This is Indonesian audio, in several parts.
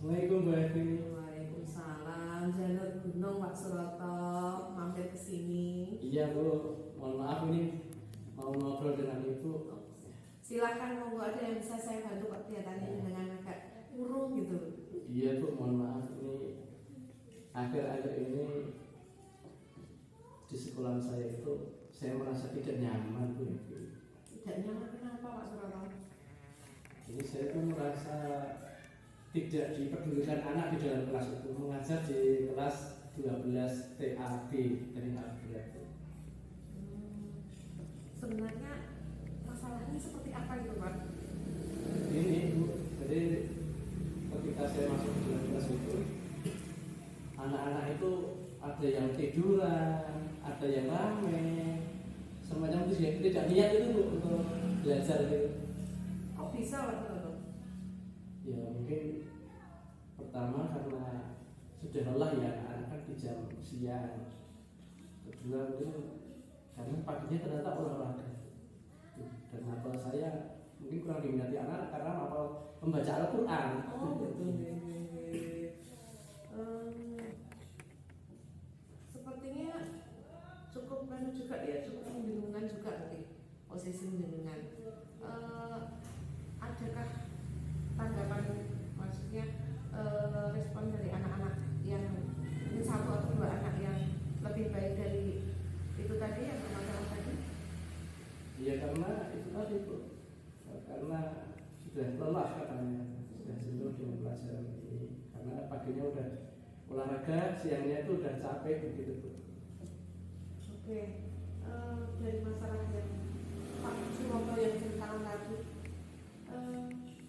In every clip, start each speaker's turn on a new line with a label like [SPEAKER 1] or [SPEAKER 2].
[SPEAKER 1] Assalamualaikum Bu Evi.
[SPEAKER 2] Waalaikumsalam. Jalur gunung Pak Suroto mampir ke sini.
[SPEAKER 1] Iya Bu, mohon maaf ini mau ngobrol dengan Ibu.
[SPEAKER 2] Silakan monggo, ada yang bisa saya bantu Pak, kelihatannya dengan agak kurung gitu.
[SPEAKER 1] Iya Bu, mohon maaf ini akhir-akhir ini di sekolah saya itu saya merasa tidak nyaman Bu Evi.
[SPEAKER 2] Tidak nyaman kenapa Pak Suroto?
[SPEAKER 1] Jadi saya tuh merasa tidak dipedulikan anak di dalam kelas itu, mengajar di kelas 12 TAB dari Alfred.
[SPEAKER 2] Sebenarnya masalahnya seperti apa gitu Pak?
[SPEAKER 1] Ini Bu, jadi ketika saya masuk di dalam kelas itu, anak-anak itu ada yang tiduran, ada yang rame, semacam itu sih, tidak niat itu Bu, untuk belajar gitu.
[SPEAKER 2] Kok bisa Pak Suroto?
[SPEAKER 1] Ya mungkin pertama karena sudah lelah ya anak-anak kan di jam siang. Kedua mungkin karena paginya ternyata olahraga. Dan hafal saya mungkin kurang diminati anak karena hafal membaca Al-Quran.
[SPEAKER 2] Oh betul. Sepertinya cukup kan juga ya, cukup membingungkan juga nanti posisi membingungkan. Adakah tanggapan, maksudnya respon dari anak-anak yang ini satu atau dua anak yang lebih baik dari itu tadi yang bermasalah tadi?
[SPEAKER 1] Iya karena itu tadi Bu, karena sudah lelah katanya, sudah jenuh dengan pelajaran ini. Karena paginya udah olahraga, siangnya itu udah capek begitu Bu.
[SPEAKER 2] Oke, dari masalah yang Pak Suroto yang ceritakan tadi,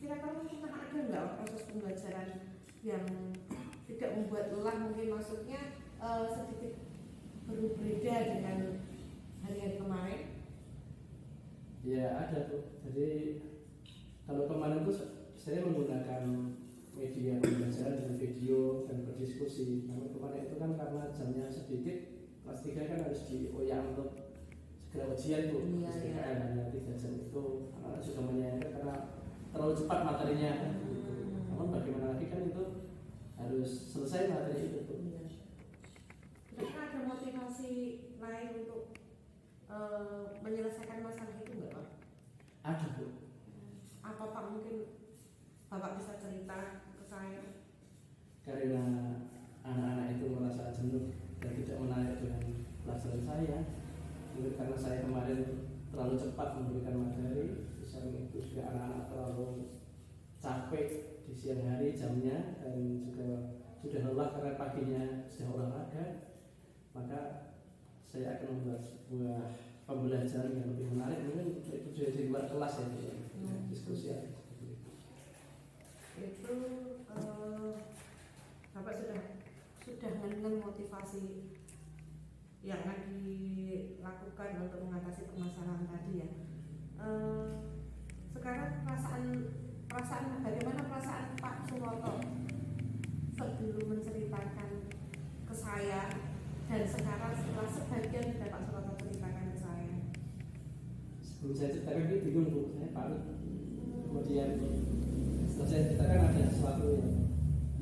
[SPEAKER 2] kira-kira pernah ada nggak proses pembelajaran yang tidak membuat lelah, mungkin maksudnya sedikit berbeda dengan hari-hari kemarin?
[SPEAKER 1] Ya ada tuh. Jadi kalau kemarin tuh saya menggunakan media pembelajaran dengan video dan berdiskusi. Namun kemarin itu kan karena jamnya sedikit, kelas 3 kan harus dioyak untuk segera ujian tuh. SPKN hanya 3 jam itu anak-anak sudah menyayangkan karena terlalu cepat materinya. Namun bagaimana lagi kan itu harus selesai materi itu tuh.
[SPEAKER 2] Kira-kira ada motivasi lain untuk menyelesaikan masalah itu nggak Pak?
[SPEAKER 1] Ada Bu.
[SPEAKER 2] Apa Pak, mungkin Bapak bisa cerita ke saya?
[SPEAKER 1] Karena anak-anak itu merasa jenuh dan tidak menarik dengan pelajaran saya. Mungkin karena saya kemarin terlalu cepat memberikan materi, misalnya itu juga anak-anak terlalu capek di siang hari jamnya dan juga sudah lelah karena paginya sudah olahraga. Maka saya akan membuat sebuah pembelajaran yang lebih menarik, mungkin itu juga di luar kelas ya, diskusi ya.
[SPEAKER 2] Itu Bapak sudah mengenal motivasi yang akan dilakukan untuk mengatasi permasalahan tadi ya. Sekarang perasaan bagaimana perasaan Pak Suroto sebelum menceritakan ke saya, dan sekarang setelah sebagian sudah Pak Suroto ceritakan ke saya?
[SPEAKER 1] Sebelum saya ceritakan ini bingung Bu, saya panik. Kemudian setelah saya ceritakan ada sesuatu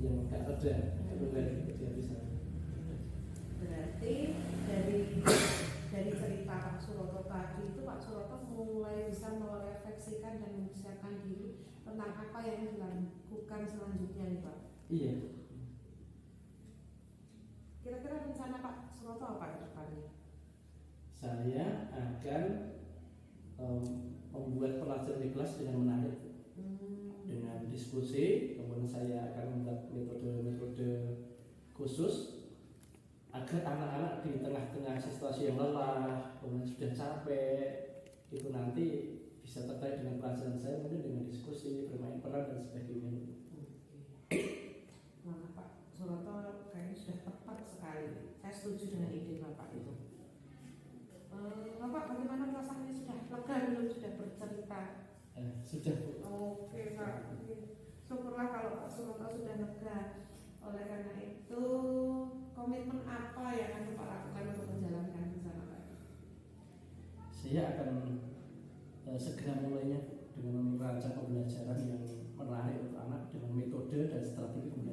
[SPEAKER 1] yang nggak ada, kemudian bisa.
[SPEAKER 2] Berarti dari cerita Pak Suroto tadi itu Pak Suroto mulai bisa merefleksikan dan mempersiapkan diri tentang apa yang dilakukan selanjutnya nih Pak.
[SPEAKER 1] Iya.
[SPEAKER 2] Kira-kira rencana Pak Suroto apa ke depannya?
[SPEAKER 1] Saya akan membuat pelajaran di kelas dengan menarik, dengan diskusi. Kemudian saya akan membuat metode-metode khusus agar anak-anak di tengah-tengah situasi yang lelah, kemudian sudah capek, itu nanti bisa terkait dengan pelajaran saya, mungkin dengan diskusi, bermain peran dan sebagainya.
[SPEAKER 2] Wah, Pak Suroto kayaknya sudah tepat sekali. Saya setuju dengan ide Bapak itu. Bapak bagaimana perasaannya, sudah lega belum, sudah bercerita?
[SPEAKER 1] Sudah Bu.
[SPEAKER 2] Oke Pak, syukurlah kalau Pak Suroto sudah lega. Oleh karena itu, komitmen apa yang akan Bapak lakukan untuk menjalankan rencana Pak?
[SPEAKER 1] Saya akan segera mulainya dengan merancang pembelajaran yang menarik untuk anak dengan metode dan strategi pembelajaran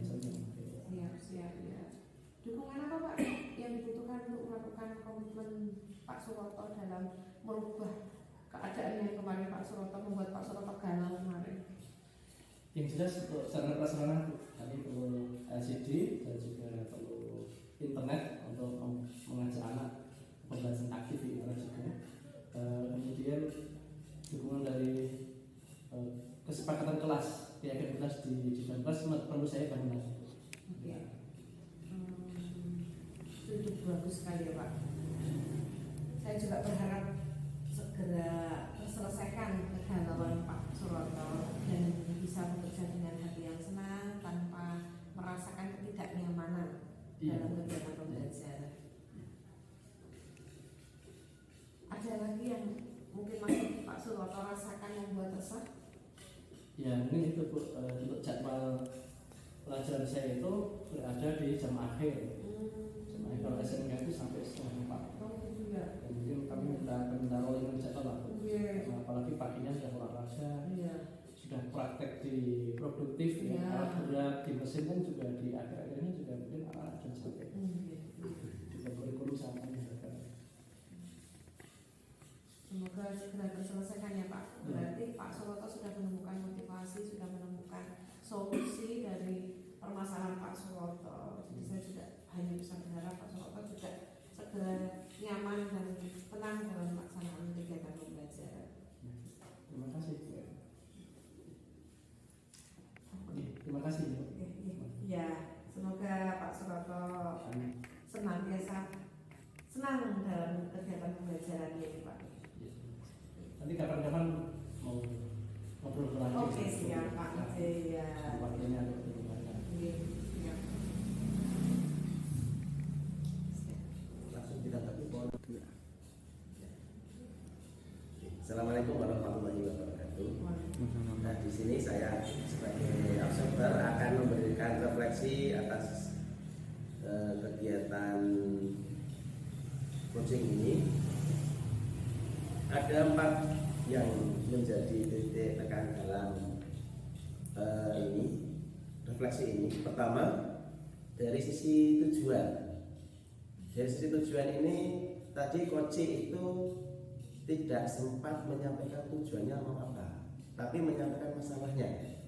[SPEAKER 2] Pak Suroto dalam merubah keadaan yang kemarin Pak Suroto membuat Pak Suroto galau kemarin?
[SPEAKER 1] Yang jelas untuk sarana prasarana tadi perlu LCD dan juga perlu internet untuk mengajak anak pembelajaran aktif di internet juga. Kemudian dukungan dari kesepakatan kelas piagam kelas di 19 perlu saya bangun.
[SPEAKER 2] Oke. Itu bagus sekali ya Pak. Saya juga berharap segera terselesaikan kegalauan Pak Suroto dan bisa bekerja dengan hati yang senang tanpa merasakan ketidaknyamanan dalam kegiatan pembelajaran. Ada lagi yang mungkin masih Pak Suroto rasakan membuat resah?
[SPEAKER 1] Ya mungkin itu Bu, untuk jadwal pelajaran saya itu berada di jam akhir. Jam akhir kalau SMK itu sampai setengah 4.
[SPEAKER 2] Oh gitu ya.
[SPEAKER 1] Kemudian kami minta rolling jadwal lah.
[SPEAKER 2] Iya.
[SPEAKER 1] Apalagi paginya sudah olahraga,
[SPEAKER 2] Iya.
[SPEAKER 1] sudah praktek di produktif,
[SPEAKER 2] Iya.
[SPEAKER 1] alat berat di mesin kan juga di akhir-akhirnya juga mungkin anak dan sampai juga kurikulum sama misalkan.
[SPEAKER 2] Semoga segera terselesaikan ya Pak. Berarti Pak Suroto sudah menemukan motivasi, sudah menemukan solusi dari permasalahan Pak Suroto. Jadi saya juga hanya bisa berharap Pak Suroto juga segera nyaman dan tenang dalam pelaksanaan kegiatan pembelajaran.
[SPEAKER 1] Terima kasih. Terima kasih.
[SPEAKER 2] Ya, semoga Pak Suroto
[SPEAKER 1] Amin.
[SPEAKER 2] senantiasa senang dalam kegiatan pembelajaran ini Pak.
[SPEAKER 1] Nanti kapan-kapan mau ngobrol lagi.
[SPEAKER 2] Oke siap Pak. Ya.
[SPEAKER 1] Waktunya untuk berbicara.
[SPEAKER 2] Siap.
[SPEAKER 3] Langsung kita bagi poin. Assalamualaikum warahmatullahi wabarakatuh. Nah, di sini saya sebagai observer akan memberikan refleksi atas kegiatan coaching ini. Ada 4 yang menjadi titik tekan dalam ini refleksi ini. Pertama, dari sisi tujuan. Dari sisi tujuan ini tadi coaching itu tidak sempat menyampaikan tujuannya mau apa, tapi menyampaikan masalahnya.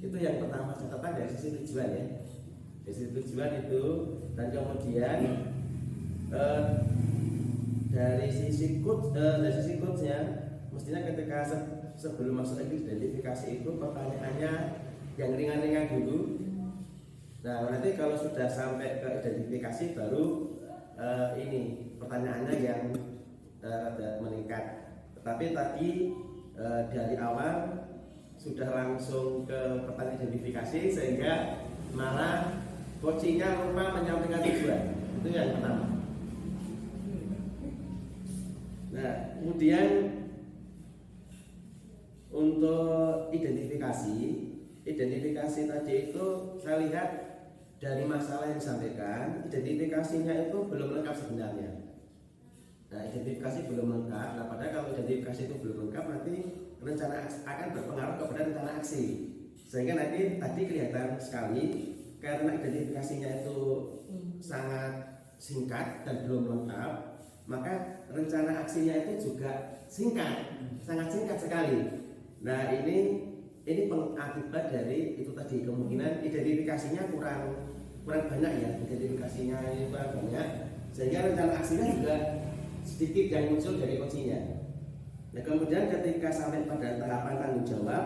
[SPEAKER 3] Itu yang pertama, catatan dari sisi tujuan ya. Dari sisi tujuan itu, dan kemudian dari sisi coachnya, mestinya ketika sebelum masuk identifikasi itu pertanyaannya yang ringan-ringan dulu. Nah nanti kalau sudah sampai ke identifikasi baru ini pertanyaannya yang rada meningkat. Tetapi tadi dari awal sudah langsung ke pertanyaan identifikasi sehingga malah coachingnya lupa menyampaikan tujuan. Itu yang pertama. Nah kemudian untuk identifikasi tadi itu saya lihat dari masalah yang disampaikan, identifikasinya itu belum lengkap sebenarnya. Nah, identifikasi belum lengkap. Nah, padahal kalau identifikasi itu belum lengkap, nanti rencana akan berpengaruh kepada rencana aksi. Sehingga nanti tadi kelihatan sekali karena identifikasinya itu sangat singkat dan belum lengkap, maka rencana aksinya itu juga singkat, sangat singkat sekali. Nah, ini pengakibat dari itu tadi, kemungkinan identifikasinya kurang banyak ya, identifikasinya ini kurang banyak, sehingga rencana aksinya juga sedikit yang muncul dari coachingnya. Nah kemudian ketika sampai pada tahapan tanggung jawab,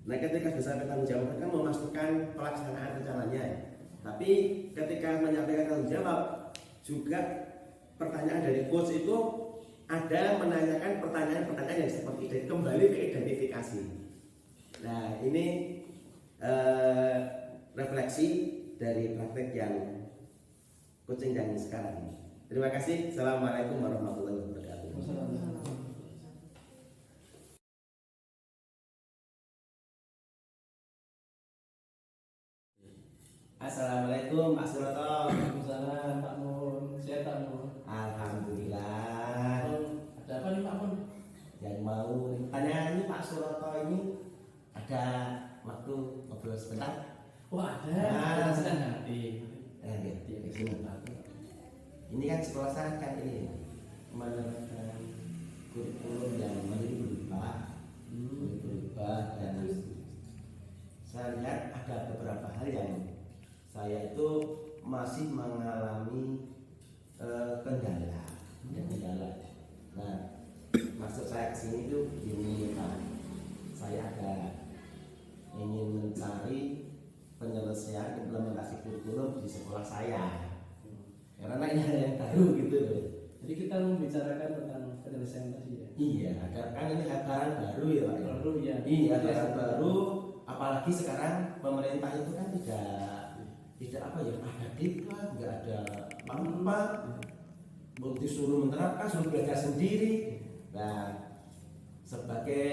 [SPEAKER 3] nah ketika sudah sampai tanggung jawab kan memastikan pelaksanaan rencananya. Tapi ketika menyampaikan tanggung jawab juga pertanyaan dari coach itu ada menanyakan pertanyaan-pertanyaan yang seperti itu, kembali ke identifikasi. Nah ini refleksi dari praktek yang coaching yang sekarang ini. Terima kasih. Assalamualaikum warahmatullahi wabarakatuh. Assalamualaikum Pak Suroto.
[SPEAKER 1] Waalaikumsalam Pak Mun. Sehat Pak Mun.
[SPEAKER 3] Alhamdulillah.
[SPEAKER 1] Ada apa nih Pak Mun?
[SPEAKER 3] Yang mau tanya ini Pak Suroto ini ada waktu ngobrol sebentar?
[SPEAKER 1] Wah ada.
[SPEAKER 3] Nah.
[SPEAKER 1] Sedang nanti.
[SPEAKER 3] Di sini Pak. Ini kan sekolah saya kan ini menerapkan kurikulum yang berubah dan saya lihat ada beberapa hal yang saya itu masih mengalami kendala. Nah, maksud saya kesini itu gini Pak, saya ada ingin mencari penyelesaian implementasi kurikulum di sekolah saya karena ini hal yang baru gitu loh.
[SPEAKER 1] Jadi kita membicarakan tentang penyelesaian tadi ya.
[SPEAKER 3] Iya, kan ini barang baru ya Pak.
[SPEAKER 1] Baru ya.
[SPEAKER 3] Iya, barang baru. Apalagi sekarang pemerintah itu kan tidak apa ya, ada diklat, nggak ada apa, disuruh menerapkan, suruh belajar sendiri. Nah, sebagai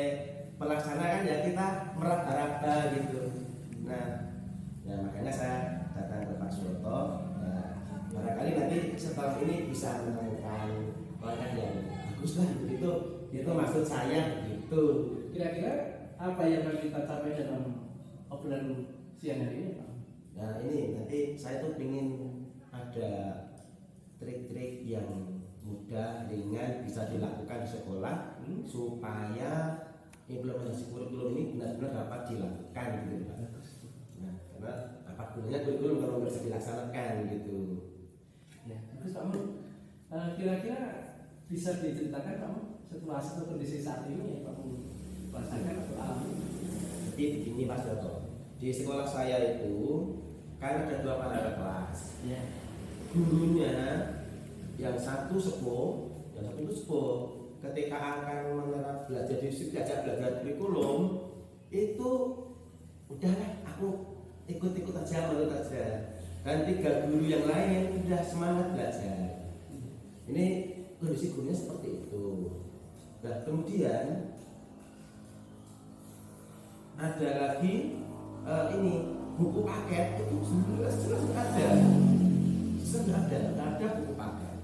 [SPEAKER 3] pelaksana kan ya kita meraba-raba gitu. Nah, ya makanya saya datang ke Pak Suroto. Nah, barangkali nanti setelah ini bisa menemukan langkah yang bagus lah gitu. Itu maksud saya gitu.
[SPEAKER 1] Kira-kira apa yang akan kita capai dalam obrolan siang hari ini Pak?
[SPEAKER 3] Nah ini nanti saya tuh ingin ada trik-trik yang mudah, ringan, bisa dilakukan di sekolah supaya implementasi kurikulum ini benar-benar dapat dilakukan gitu Pak. Nah karena apa gunanya kurikulum kalau nggak bisa dilaksanakan gitu.
[SPEAKER 1] Ya, terus kamu kira-kira bisa diceritakan kamu situasi atau kondisi saat ini yang kamu rasakan atau alami?
[SPEAKER 3] Jadi begini Mas Doto, di sekolah saya itu kan ada 2 kepala kelas.
[SPEAKER 1] Ya.
[SPEAKER 3] Gurunya yang satu sepuh, yang satu itu sepuh. Ketika akan belajar kurikulum itu udahlah aku ikut-ikut aja, menurut aja. Dan 3 guru yang lain udah semangat belajar. Ini kondisi gurunya seperti itu. Nah kemudian ada lagi ini buku paket itu jelas ada, tidak ada buku paket.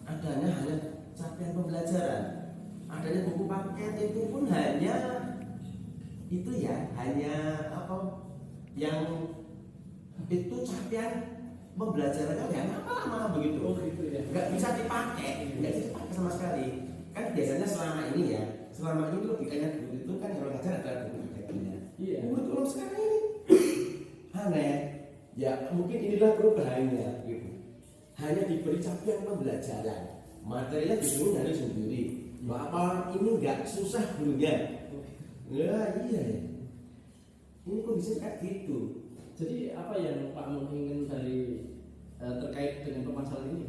[SPEAKER 3] Adanya hanya capaian pembelajaran. Adanya buku paket itu pun hanya itu ya, hanya apa yang itu capaian pembelajarannya yang lama begitu.
[SPEAKER 1] Oh gitu ya.
[SPEAKER 3] Nggak bisa dipakai sama sekali. Kan biasanya selama ini logikanya guru itu kan kalau ngajar ada buku paketnya.
[SPEAKER 1] Iya.
[SPEAKER 3] Kurikulum sekarang ini aneh. Ya mungkin inilah perubahannya gitu. Hanya diberi capaian pembelajaran, materinya disuruh nyari sendiri. Apa ini nggak susah gurunya? Ya iya ya. Ini kondisi kayak gitu.
[SPEAKER 1] Jadi apa yang Pak Mun ingin dari terkait dengan permasalahan ini?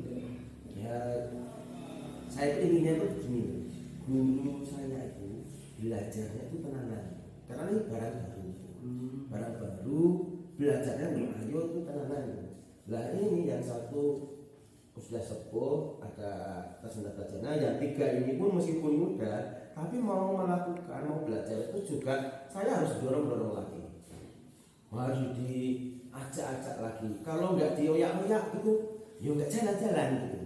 [SPEAKER 3] Ya saya itu inginnya tuh begini, guru saya itu belajarnya itu tenanan, karena ini barang baru, belajarnya ayo itu tenanan. Lah ini yang satu sudah sepuh, ada tersendat belajarnya, yang 3 ini pun meskipun muda, tapi mau belajar itu juga saya harus dorong lagi, harus diajak lagi. Kalau nggak dioyak-oyak itu, ya nggak jalan-jalan gitu.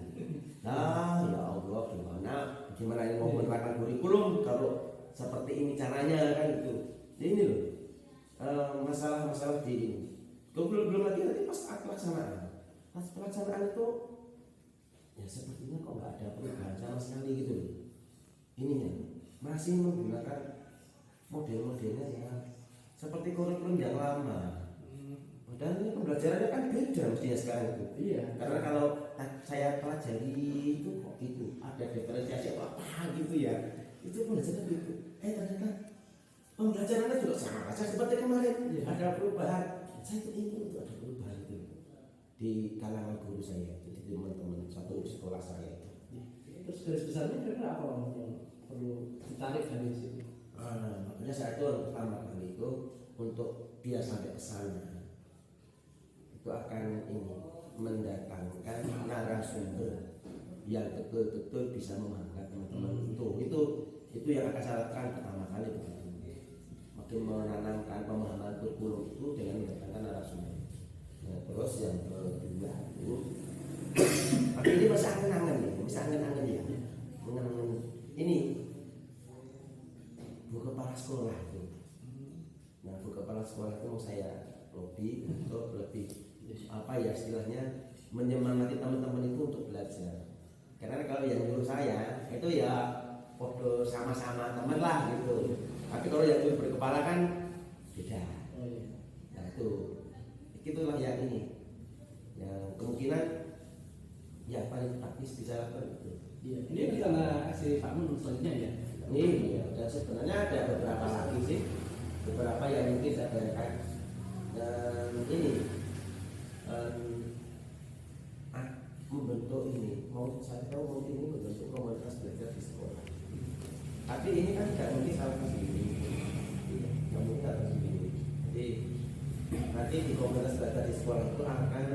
[SPEAKER 3] Nah ya Allah gimana ini mau menerapkan kurikulum kalau seperti ini caranya kan gitu. Jadi ini loh masalah-masalah di ini. Belum lagi nanti pas pelaksanaan itu ya sepertinya kok nggak ada perubahan sama sekali gitu loh. Ini ya masih menggunakan model-modelnya ya seperti kurikulum yang lama. Dan ini pembelajarannya kan beda mestinya sekarang itu.
[SPEAKER 1] Iya.
[SPEAKER 3] Karena kalau saya pelajari itu kok gitu, ada diferensiasi apa gitu ya. Itu pembelajaran gitu. Ternyata pembelajarannya juga sama saja seperti kemarin. Iya. Ada perubahan. Saya itu ingin untuk ada perubahan itu di kalangan guru saya, jadi teman-teman satu sekolah saya itu.
[SPEAKER 1] Terus garis besarnya kira-kira apa yang perlu ditarik dari sini?
[SPEAKER 3] Makanya saya itu pertama kali itu untuk biar sampai ke sana itu akan mendatangkan narasumber yang betul-betul bisa mengangkat teman-teman itu yang akan saya lakukan pertama kali begitu. Makin menanamkan pemahaman kurikulum itu dengan mendatangkan narasumber. Nah, terus yang kedua itu tapi ini masih angen-angen ya, ini Bu Kepala Sekolah itu. Nah, Bu Kepala Sekolah itu mau saya lobby untuk lebih apa ya istilahnya menyemangati teman-teman itu untuk belajar. Karena kalau yang nyuruh saya itu ya foto sama-sama teman lah gitu. Tapi kalau yang nyuruh berkepala kan beda.
[SPEAKER 1] Oh iya.
[SPEAKER 3] Nah itulah yang ini, yang kemungkinan yang paling praktis bisa lakukan itu.
[SPEAKER 1] Iya. Ini karena kasih Pak Mun selanjutnya ya.
[SPEAKER 3] Ini ya, dan sebenarnya ada beberapa lagi sih, beberapa yang mungkin saya tanyakan. Dan ini membentuk ini, mau saya tahu mungkin ini membentuk komunitas belajar di sekolah. Tapi ini kan tidak mungkin salah sendiri, tidak mungkin salah sendiri. Jadi nanti di komunitas belajar di sekolah itu akan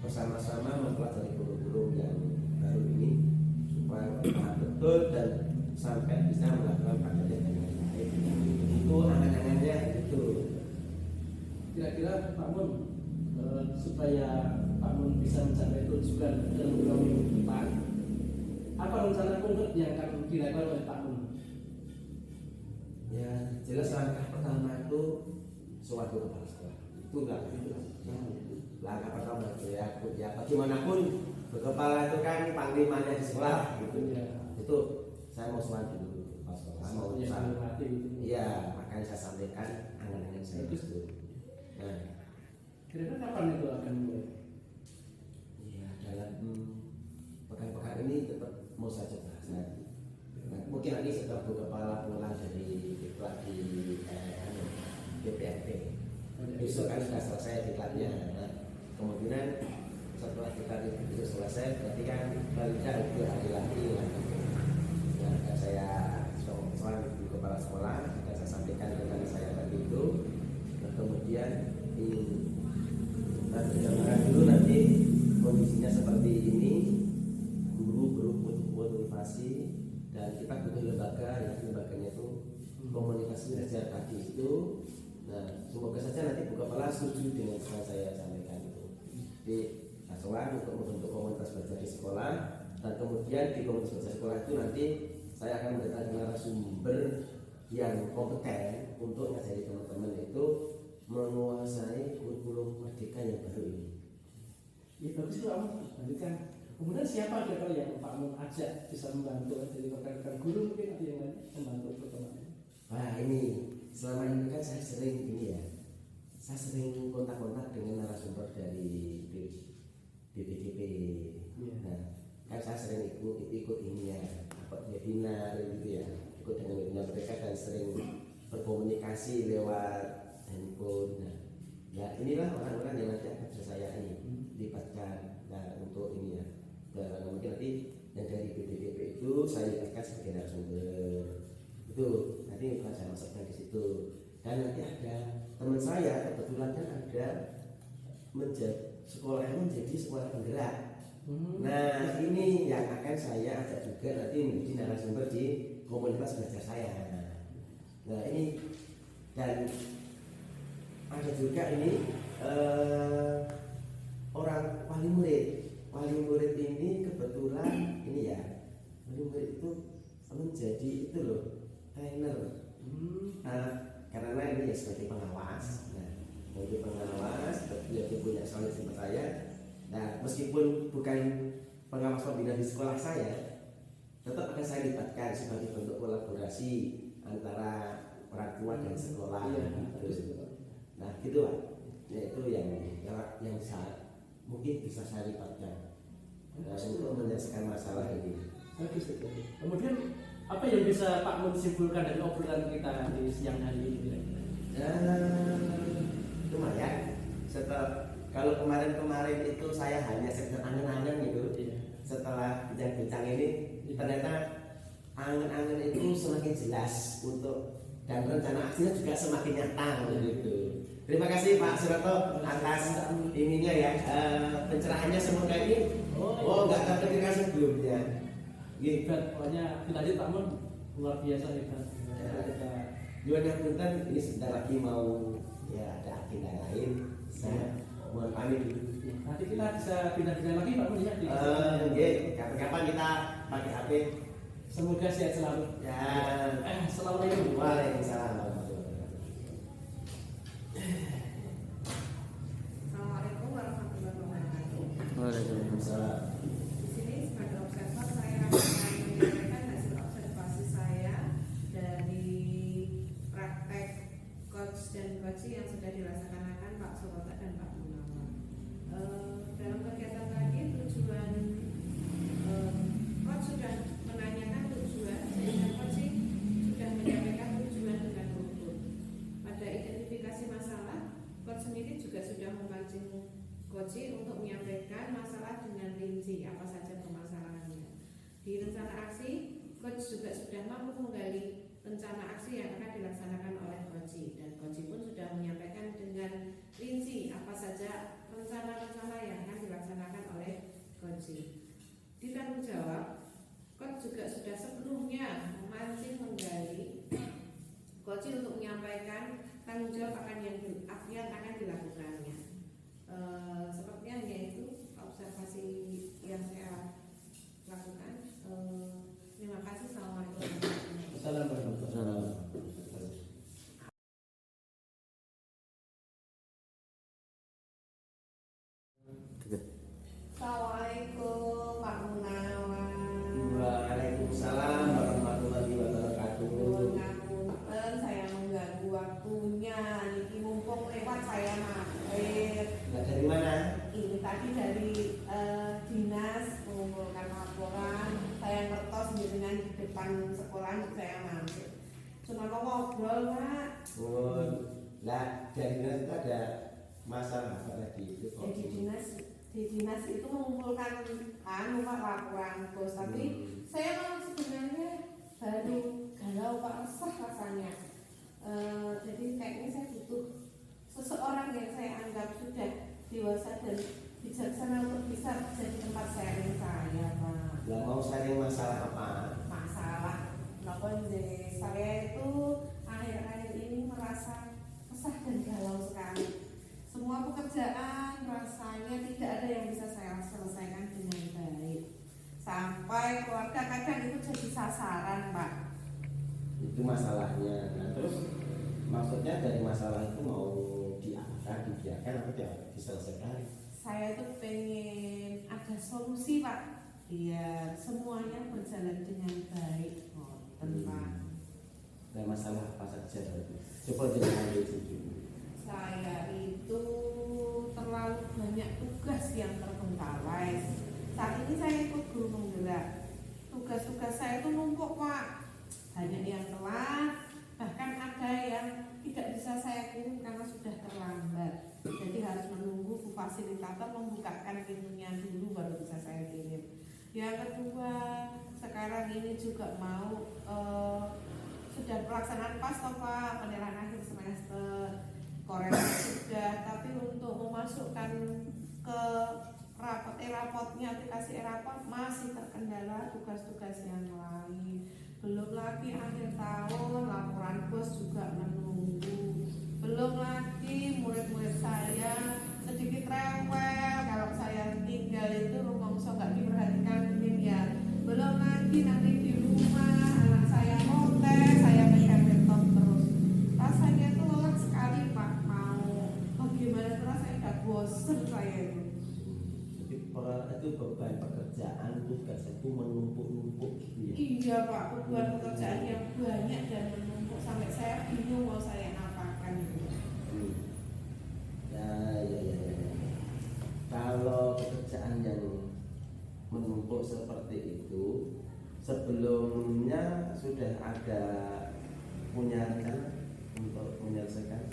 [SPEAKER 3] bersama-sama mempelajari guru-guru yang baru ini supaya paham betul dan sampai bisa melakukan praktek dengan baik. Itu angan-angannya itu.
[SPEAKER 1] Kira-kira Pak Mun supaya Pak Mun bisa mencapai tujuan dalam beberapa minggu depan, apa rencana konkret yang akan dilakukan oleh Pak Mun?
[SPEAKER 3] Ya jelas langkah pertama itu suatu kepala sekolah. Itu lah itu. Langkah pertama itu ya bagaimanapun kepala itu kan panglimanya di sekolah gitu.
[SPEAKER 1] Ya.
[SPEAKER 3] Itu saya mau suatu dulu pas sekolah mau
[SPEAKER 1] yang mati gitu.
[SPEAKER 3] Iya makanya saya sampaikan angan-angan saya itu. Nah,
[SPEAKER 1] kira-kira kapan itu akan mulai?
[SPEAKER 3] iya dalam pekan-pekan ini tetap mau saya coba. Nah, mungkin nanti setelah buka kepala pulang dari diklat di DPRP besok kan sudah selesai diklatnya. Nah, kemudian setelah diklat itu selesai berarti kan balik 2 hari lagi. Nah, saya soal di kepala sekolah sudah saya sampaikan dengan saya tadi itu. Nah, kemudian dulu nanti kondisinya seperti ini, guru motivasi dan kita butuh lembaga, ya lembaganya itu komunikasi belajar tadi itu. Nah semoga saja nanti buka kepala setuju dengan yang saya sampaikan itu. Jadi asuhan untuk membentuk komunitas belajar di sekolah, dan kemudian di komunitas belajar sekolah itu nanti saya akan mendatangkan narasumber yang kompeten untuk ngajari teman-teman itu menguasai kurikulum merdeka yang baru ini.
[SPEAKER 1] Ya bagus itu Pak Mun, lanjutkan. Kemudian siapa kira-kira yang Pak Mun ajak bisa membantu jadi rekan-rekan guru mungkin atau yang lain membantu pertemuan?
[SPEAKER 3] Wah ini selama ini kan saya sering saya sering kontak-kontak dengan narasumber dari BPDP. Nah, kan saya sering ikut ini ya, webinar gitu ya, ikut dengan webinar mereka dan sering berkomunikasi lewat handphone. Nah, ya inilah orang-orang yang nanti akan saya ini libatkan. Nah, untuk ini ya, dan mungkin nanti yang dari BPDP itu saya libatkan sebagai narasumber. Itu nanti bukan saya masukkan di situ. Dan nanti ada teman saya kebetulan kan ada sekolahnya menjadi sekolah penggerak. Nah ini yang akan saya ajak juga nanti menjadi narasumber di komunitas belajar saya. Nah ini dan ada juga ini orang wali murid ini kebetulan ini ya, wali murid itu menjadi itu loh trainer. Karena ini ya sebagai pengawas. Nah, sebagai pengawas dia punya soal sama saya. Nah, meskipun bukan pengawas pembina di sekolah saya, tetap akan saya libatkan sebagai bentuk kolaborasi antara orang tua dan sekolah. Nah, gitu Pak. Ya, itu yang mungkin bisa saya libatkan untuk menyelesaikan masalah ini.
[SPEAKER 1] Bagus itu. Kemudian apa yang bisa Pak Mun simpulkan dari obrolan kita di siang hari ini kira-kira?
[SPEAKER 3] Lumayan. Kalau kemarin itu saya hanya sekedar angan-angan gitu. Setelah bincang-bincang ini ternyata angan-angan itu semakin jelas dan rencana aksinya juga semakin nyata gitu. Terima kasih Pak Suroto atas ininya ya, pencerahannya semoga ini. Nggak terpikirkan sebelumnya.
[SPEAKER 1] Hebat, pokoknya kita lihat Pak Mun luar biasa hebat.
[SPEAKER 3] Gimana punten ini sebentar lagi mau ya ada agenda lain. Saya mohon pamit dulu.
[SPEAKER 1] Nanti kita bisa pindah-pindah lagi Pak Mun ya.
[SPEAKER 3] Kapan-kapan kita pakai HP.
[SPEAKER 1] Semoga sehat selalu.
[SPEAKER 3] Ya.
[SPEAKER 1] Assalamualaikum.
[SPEAKER 3] Waalaikumsalam.
[SPEAKER 2] Assalamualaikum warahmatullahi wabarakatuh.
[SPEAKER 3] Waalaikumsalam.
[SPEAKER 2] Di sini sebagai observer juga sudah memancing Koji untuk menyampaikan masalah dengan rinci apa saja permasalahannya. Di rencana aksi, Coach juga sudah mampu menggali rencana aksi yang akan dilaksanakan oleh Koji, dan Koji pun sudah menyampaikan dengan rinci apa saja rencana-rencana yang akan dilaksanakan oleh Koji. Di tanggung jawab, Coach juga sudah sebelumnya memancing menggali Koji untuk menyampaikan tanggung jawab akan yang akan dilakukannya. Sepertinya hanya itu observasi yang saya lakukan. Terima kasih. Assalamualaikum warahmatullahi wabarakatuh. Assalamualaikum Pak Gunawan.
[SPEAKER 3] Waalaikumsalam warahmatullahi wabarakatuh.
[SPEAKER 2] Ngapunten saya mengganggu waktunya. Niki mumpung lewat saya mampir.
[SPEAKER 3] Nah, dari mana?
[SPEAKER 2] Ini tadi dari dinas mengumpulkan laporan. Saya ngertos dengan di depan sekolah saya mampir. Cuma mau ngobrol Pak.
[SPEAKER 3] Oh, lah dari dinas itu ada masalah apa tadi itu?
[SPEAKER 2] Ya, di dinas itu mengumpulkan Pak laporan bos, tapi saya malah sebenarnya baru galau Pak, resah rasanya. Jadi kayaknya saya butuh seseorang yang saya anggap sudah dewasa dan bijaksana untuk bisa jadi tempat sharing saya Pak.
[SPEAKER 3] Lah mau sharing masalah apa?
[SPEAKER 2] Masalah saya itu akhir-akhir ini merasa resah dan galau sekali. Semua pekerjaan rasanya tidak ada yang bisa saya selesaikan dengan baik. Sampai keluarga kadang itu jadi sasaran Pak.
[SPEAKER 3] Itu masalahnya. Nah terus maksudnya dari masalah itu mau diangkat, dibiarkan atau diselesaikan?
[SPEAKER 2] Saya itu pengen ada solusi Pak, biar semuanya berjalan dengan baik. Pak.
[SPEAKER 3] Dan masalah apa saja berarti? Coba jangan dulu.
[SPEAKER 2] Saya itu terlalu banyak tugas yang terbengkalai. Saat ini saya ikut guru penggerak. Tugas-tugas saya itu numpuk Pak. Banyak yang telat, bahkan ada yang tidak bisa saya kirim karena sudah terlambat. Jadi harus menunggu Bu fasilitator membukakan pintunya dulu baru bisa saya kirim. Yang kedua, sekarang ini juga mau sudah pelaksanaan Pak, penilaian akhir semester. Koreksi sudah, tapi untuk memasukkan ke rapotnya aplikasi rapot masih terkendala tugas-tugas yang lain. Belum lagi akhir tahun laporan bos juga menunggu. Belum lagi murid-murid saya sedikit rewel kalau saya tinggal itu rumongso nggak diperhatikan ya. Belum lagi nanti di rumah anak saya protes, saya pegang laptop terus. Rasanya itu lelah sekali Pak. Bagaimana terus saya udah bosen saya itu.
[SPEAKER 3] Jadi itu beban pekerjaan tugas itu menumpuk-numpuk gitu ya?
[SPEAKER 2] Iya Pak, beban pekerjaan yang banyak dan menumpuk sampai saya bingung mau saya apakan gitu.
[SPEAKER 3] Ya. Kalau pekerjaan yang menumpuk seperti itu sebelumnya sudah ada punya rencana untuk menyelesaikan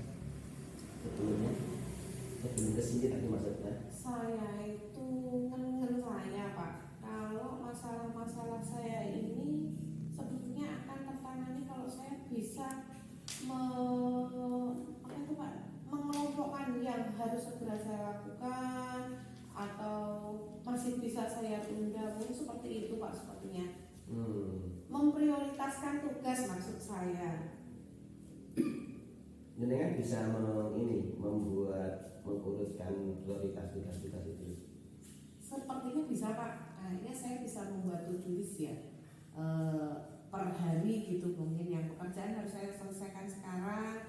[SPEAKER 3] sebelum kesini tadi maksudnya?
[SPEAKER 2] Saya itu ngen saya Pak, kalau masalah-masalah saya ini sebetulnya akan tertangani kalau saya bisa mengelompokkan yang harus segera saya lakukan atau masih bisa saya tunda, mungkin seperti itu Pak sepertinya. Memprioritaskan tugas maksud saya.
[SPEAKER 3] Jenengan bisa mengurutkan prioritas tugas-tugas itu.
[SPEAKER 2] Sepertinya bisa Pak. Akhirnya saya bisa membuat to-do list ya per hari gitu, mungkin yang pekerjaan harus saya selesaikan sekarang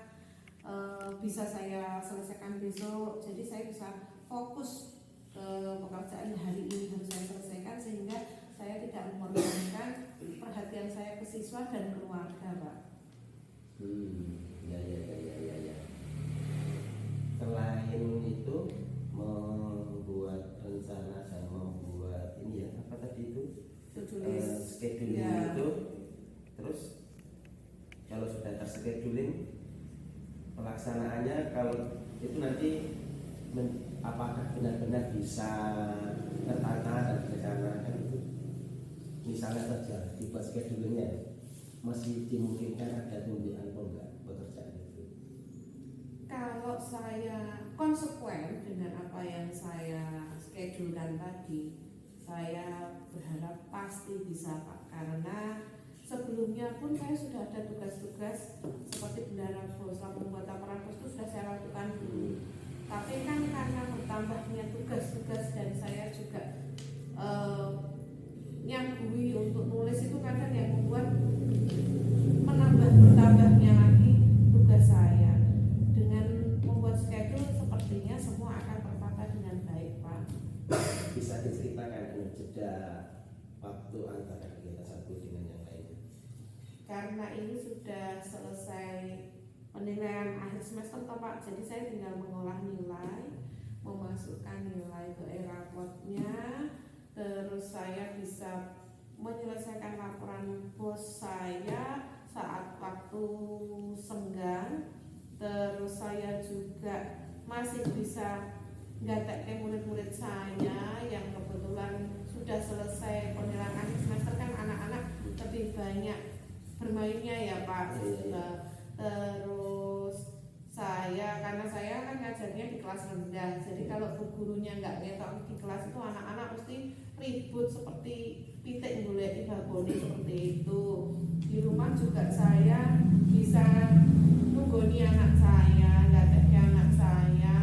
[SPEAKER 2] bisa saya selesaikan besok. Jadi saya bisa fokus ke pekerjaan hari ini harus saya selesaikan sehingga saya tidak mengorbankan perhatian saya ke siswa dan keluarga Pak.
[SPEAKER 3] Ya. Selain itu membuat rencana dan membuat ini ya apa tadi itu scheduling ya. Itu terus kalau sudah terscheduling pelaksanaannya kalau itu nanti apakah benar-benar bisa tertata dan direncanakan itu, misalnya saja dibuat schedule-nya masih dimungkinkan ada pembiayaan atau enggak pekerjaan itu?
[SPEAKER 2] Kalau saya konsekuen dengan apa yang saya schedulekan tadi, saya berharap pasti bisa Pak, karena sebelumnya pun saya sudah ada tugas-tugas seperti bendara pos, membuat laporan pos itu sudah saya lakukan dulu. Tapi kan karena bertambahnya tugas-tugas dan saya juga nyambui untuk nulis itu kadang yang membuat bertambahnya lagi tugas saya. Dengan membuat schedule sepertinya semua akan tertata dengan baik Pak.
[SPEAKER 3] Bisa diceritakan dengan jeda waktu antara kegiatan satu dengan yang lainnya?
[SPEAKER 2] Karena ini sudah selesai penilaian akhir semester toh Pak, jadi saya tinggal mengolah nilai, memasukkan nilai ke e-rapotnya, terus saya bisa menyelesaikan laporan bos saya saat waktu senggang, terus saya juga masih bisa nggatek murid-murid saya yang kebetulan sudah selesai penilaian akhir semester, kan anak-anak lebih banyak bermainnya ya Pak. Terus saya, karena saya kan ngajarnya di kelas rendah, jadi kalau bu gurunya nggak ngetok di kelas itu anak-anak mesti ribut seperti pitik golek babone seperti itu. Di rumah juga saya bisa menggoni anak saya, ngajarnya anak saya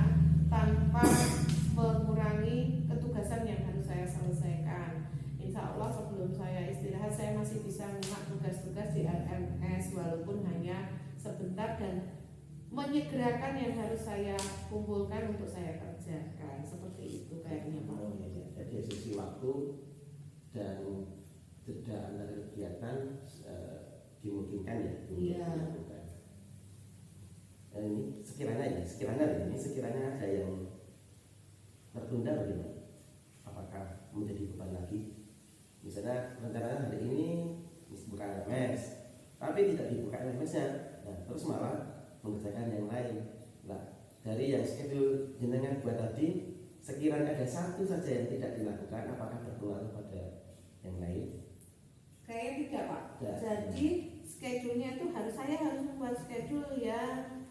[SPEAKER 2] tanpa mengurangi ketugasan yang harus saya selesaikan. Insya Allah sebelum saya istirahat saya masih bisa mengulang tugas-tugas di LMS walaupun hanya sebentar, dan menyegerakan yang harus saya kumpulkan untuk saya kerjakan. Seperti itu kayaknya Pak.
[SPEAKER 3] Oh iya, jadi sisi waktu dan jeda antara kegiatan dimungkinkan ya?
[SPEAKER 2] Iya.
[SPEAKER 3] Ini sekiranya ada yang tertunda bagaimana? Apakah menjadi beban lagi? Misalnya rencananya hari ini buka LMS, tapi tidak dibuka LMS-nya. Nah, terus malah mengerjakan yang lain. Nah, dari yang schedule jenengan buat tadi, sekiranya ada satu saja yang tidak dilakukan, apakah berpengaruh pada yang lain?
[SPEAKER 2] Kayaknya tidak Pak.
[SPEAKER 3] Ya.
[SPEAKER 2] Jadi schedule-nya itu saya harus membuat schedule yang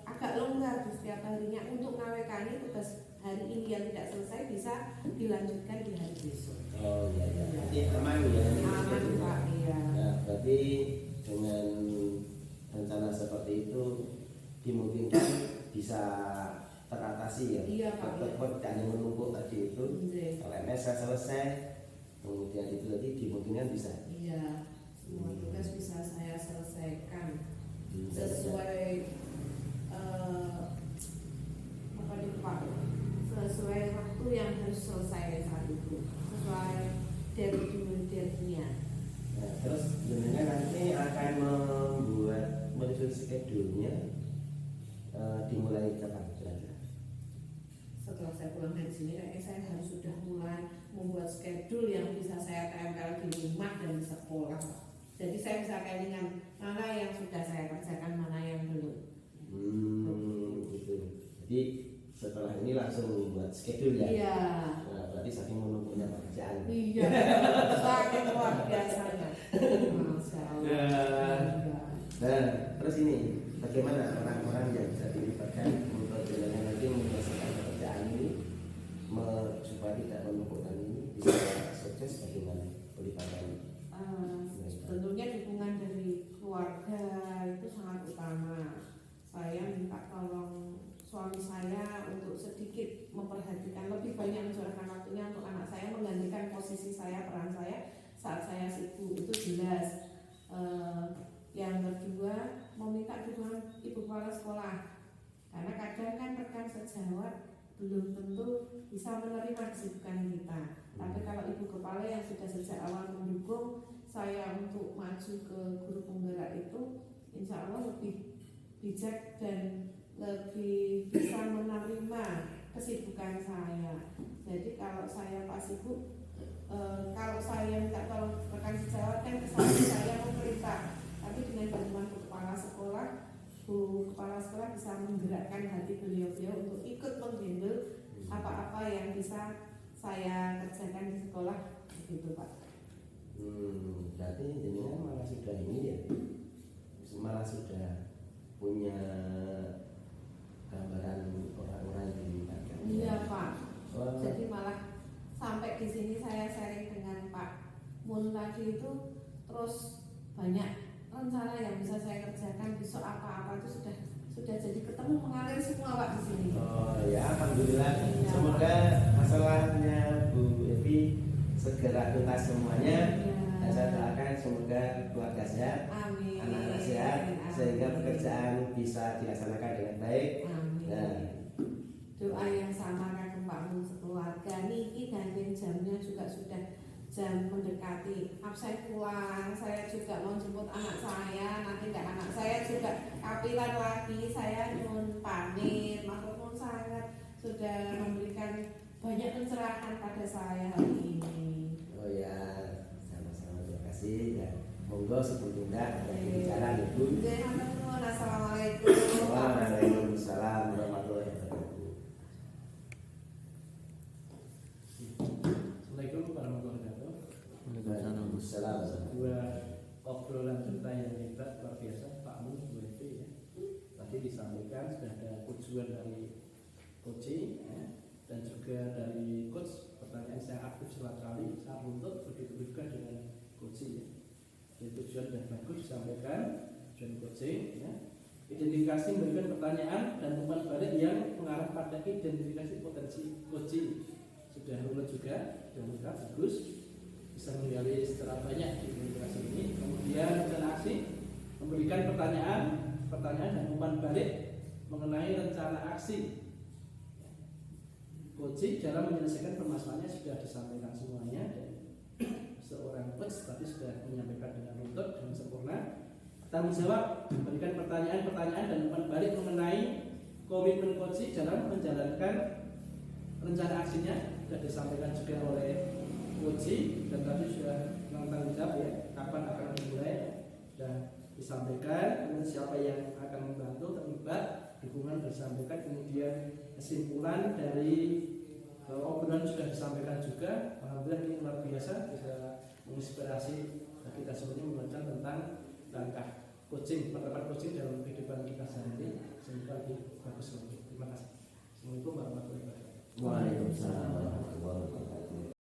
[SPEAKER 2] agak longgar di setiap harinya untuk ngawekani tugas hari ini yang tidak selesai bisa dilanjutkan di hari besok.
[SPEAKER 3] Oh iya iya. Jadi aman ya.
[SPEAKER 2] Aman Pak, iya.
[SPEAKER 3] Nah, berarti dengan rencana seperti itu dimungkinkan bisa teratasi ya.
[SPEAKER 2] Iya Pak.
[SPEAKER 3] Tidak hanya menumpuk tadi itu. Kalau MS selesai, kemudian itu tadi dimungkinkan bisa.
[SPEAKER 2] Iya, semua tugas bisa saya selesaikan sesuai sesuai waktu yang harus selesai saat itu, sesuai deadline-nya.
[SPEAKER 3] Nah, terus jenengan nanti akan membuat menyusun schedule-nya dimulai kapan kira-kira?
[SPEAKER 2] Setelah saya pulang dari sini, kayaknya saya harus sudah mulai membuat schedule yang bisa saya tempel di rumah dan di sekolah. Jadi saya bisa kelingan mana yang sudah saya kerjakan, mana yang belum.
[SPEAKER 3] Gitu. Jadi setelah ini langsung membuat schedule ya?
[SPEAKER 2] Iya.
[SPEAKER 3] Nah, berarti saking menumpuknya pekerjaan.
[SPEAKER 2] Iya, saking luar biasanya. Masya Allah.
[SPEAKER 3] Nah, terus ini bagaimana orang-orang yang bisa dilibatkan untuk jalannya nanti menyelesaikan pekerjaan ini supaya tidak menumpukkan ini bisa sukses, bagaimana pelibatan?
[SPEAKER 2] Tentunya dukungan dari keluarga itu sangat utama. Saya minta tolong suami saya untuk sedikit memperhatikan, lebih banyak mencurahkan waktunya untuk anak saya, menggantikan posisi saya, peran saya saat saya sibuk, itu jelas. Yang kedua, meminta dukungan ibu kepala sekolah, karena kadang kan rekan sejawat belum tentu bisa menerima kesibukan kita. Tapi kalau ibu kepala yang sudah sejak awal mendukung saya untuk maju ke guru penggerak itu, insya Allah lebih bijak dan lebih bisa menerima kesibukan saya. Jadi kalau saya pas sibuk, kalau saya minta tolong rekan sejawat kan kesannya saya memerintah, tapi dengan bantuan bu kepala sekolah bisa menggerakkan hati beliau-beliau untuk ikut membela apa yang bisa saya kerjakan di sekolah gitu Pak.
[SPEAKER 3] Berarti jenengan malah sudah ini ya, malah sudah punya gambaran orang-orang yang dilibatkan.
[SPEAKER 2] Iya Pak.
[SPEAKER 3] Oh,
[SPEAKER 2] Jadi malah sampai di sini saya sharing dengan Pak Mun tadi itu, terus banyak rencana yang bisa saya kerjakan besok apa-apa itu sudah jadi ketemu mengalir semua Pak di sini.
[SPEAKER 3] oh ya, alhamdulillah.
[SPEAKER 2] Iya,
[SPEAKER 3] Semoga masalahnya Bu Evi segera tuntas semuanya.
[SPEAKER 2] Iya.
[SPEAKER 3] Dan saya doakan semoga keluarga sehat,
[SPEAKER 2] Amin.
[SPEAKER 3] anak-anak sehat,
[SPEAKER 2] Amin.
[SPEAKER 3] sehingga pekerjaan bisa dilaksanakan dengan baik.
[SPEAKER 2] Amin.
[SPEAKER 3] Dan
[SPEAKER 2] Doa yang sama kagem Pak Mun sekeluarga niki ganti jamnya juga sudah jam mendekati. Absen pulang, saya juga mau jemput anak saya. Nanti enggak anak saya juga kapilan lagi. Saya nyuwun pamit, matur nuwun sangat sudah memberikan banyak pencerahan pada saya hari ini.
[SPEAKER 3] oh ya, sama-sama terima kasih ya. Monggo sebelum tindak ada pembicaraan Ibu.
[SPEAKER 2] Matur nuwun. Assalamualaikum.
[SPEAKER 3] Waalaikumsalam warahmatullahi wabarakatuh.
[SPEAKER 1] Assalamualaikum warahmatullahi wabarakatuh.
[SPEAKER 3] Waalaikumsalam.
[SPEAKER 1] Dua obrolan cerita yang hebat luar biasa Pak Mun Bu Evi ya. Tadi disampaikan sudah ada tujuan dari coaching ya, dan juga dari coach pertanyaan saya aktif sekali saya menuntut begitu juga dengan coaching ya. Jadi tujuan dan bagus disampaikan tujuan coaching ya. Identifikasi memberikan pertanyaan dan umpan balik yang mengarah pada identifikasi potensi coaching sudah rumit juga dan lengkap bagus, bisa menggali secara banyak di identifikasi ini. Kemudian rencana aksi memberikan pertanyaan dan umpan balik mengenai rencana aksi coaching dalam menyelesaikan permasalahannya sudah disampaikan semuanya dan seorang coach tadi sudah menyampaikan dengan runtut dan sempurna. Tanggung jawab memberikan pertanyaan dan umpan balik mengenai komitmen coaching dalam menjalankan rencana aksinya sudah disampaikan juga oleh coaching dan tadi sudah tanggung jawab ya kapan akan dimulai dan disampaikan, kemudian siapa yang akan membantu terlibat, dukungan disampaikan, kemudian kesimpulan dari obrolan sudah disampaikan juga. Alhamdulillah ini luar biasa bisa menginspirasi kita semuanya membaca tentang langkah coaching, penerapan coaching dalam kehidupan kita sehari-hari semoga lebih bagus lagi. Terima kasih. Assalamualaikum warahmatullahi wabarakatuh.
[SPEAKER 3] Waalaikumsalam warahmatullahi wabarakatuh.